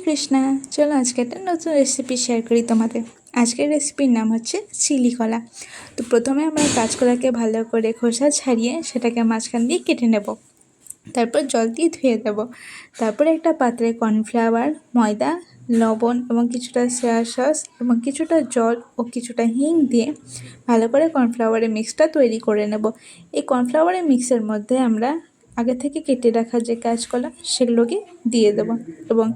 কৃষ্ণা। চলো আজকে একটা নতুন রেসিপি শেয়ার করি তোমাদের। আজকের রেসিপির নাম হচ্ছে চিলি কলা। তো প্রথমে আমরা কাঁচকলাকে ভালো করে খোসা ছাড়িয়ে সেটাকে মাঝখান দিয়ে কেটে নেব। তারপর জল দিয়ে ধুয়ে দেব। তারপরে একটা পাত্রে কর্নফ্লাওয়ার, ময়দা, লবণ এবং কিছুটা সয়া সস এবং কিছুটা জল ও কিছুটা হিং দিয়ে ভালো করে কর্নফ্লাওয়ারের মিক্সটা তৈরি করে নেব। এই কর্নফ্লাওয়ারের মিক্সের মধ্যে আমরা আগে থেকে কেটে রাখা যে কাঁচকলা সেগুলোকে দিয়ে দেব এবং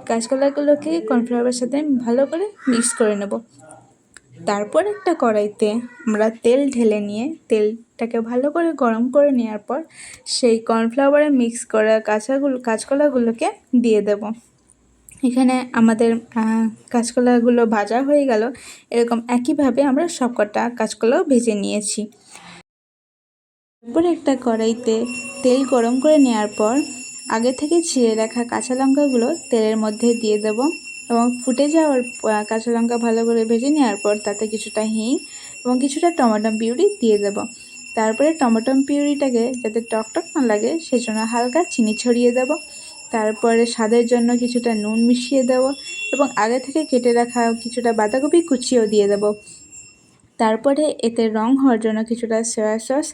কাঁচকলাগুলোকে কর্নফ্লাওয়ারের সাথে ভালো করে মিক্স করে নেব। তারপর একটা কড়াইতে আমরা তেল ঢেলে নিয়ে তেলটাকে ভালো করে গরম করে নেওয়ার পর সেই কর্নফ্লাওয়ারে মিক্স করা কাঁচকলাগুলোকে দিয়ে দেব। এখানে আমাদের কাঁচকলাগুলো ভাজা হয়ে গেল। এরকম একইভাবে আমরা সবকটা কাঁচকলাও ভেজে নিয়েছি। তারপরে একটা কড়াইতে তেল গরম করে নেওয়ার পর আগে থেকে ছিঁড়ে রাখা কাঁচা লঙ্কাগুলো তেলের মধ্যে দিয়ে দেব এবং ফুটে যাওয়ার কাঁচা লঙ্কা ভালো করে ভেজে নেওয়ার পর তাতে কিছুটা হিং এবং কিছুটা টমেটো পিউরি দিয়ে দেব। তারপরে টমেটো পিউরিটাকে যাতে টকটক না লাগে সেজন্য হালকা চিনি ছড়িয়ে দেব। তারপরে স্বাদের জন্য কিছুটা নুন মিশিয়ে দেব এবং আগে থেকে কেটে রাখা কিছুটা বাঁধাকপি কুচিও দিয়ে দেব। তারপরে এতে রং হওয়ার জন্য কিছুটা সয়া সস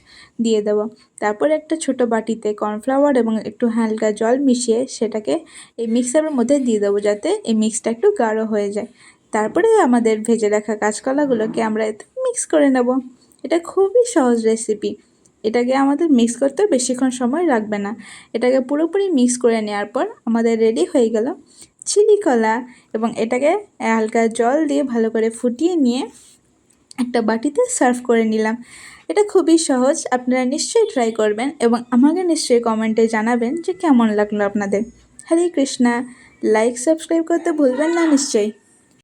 দিয়ে দেব। তারপরে একটা ছোট বাটিতে কর্নফ্লাওয়ার এবং একটু হালকা জল মিশিয়ে সেটাকে এই মিক্সারের মধ্যে দিয়ে দেবো যাতে এই মিক্সটা একটু গাঢ় হয়ে যায়। তারপরে আমাদের ভেজে রাখা কাঁচকলাগুলোকে আমরা এতে মিক্স করে নেব। এটা খুবই সহজ রেসিপি। এটাকে আমাদের মিক্স করতে বেশিক্ষণ সময় লাগবে না। এটাকে পুরোপুরি মিক্স করে নেওয়ার পর আমাদের রেডি হয়ে গেল চিলি কলা এবং এটাকে হালকা জল দিয়ে ভালো করে ফুটিয়ে নিয়ে একটা বাটিতে সার্ভ করে নিলাম। এটা খুবই সহজ, আপনারা নিশ্চয়ই ট্রাই করবেন এবং আমাকে নিশ্চয়ই কমেন্টে জানাবেন যে কেমন লাগলো আপনাদের। হরে কৃষ্ণা। লাইক সাবস্ক্রাইব করতে ভুলবেন না নিশ্চয়ই।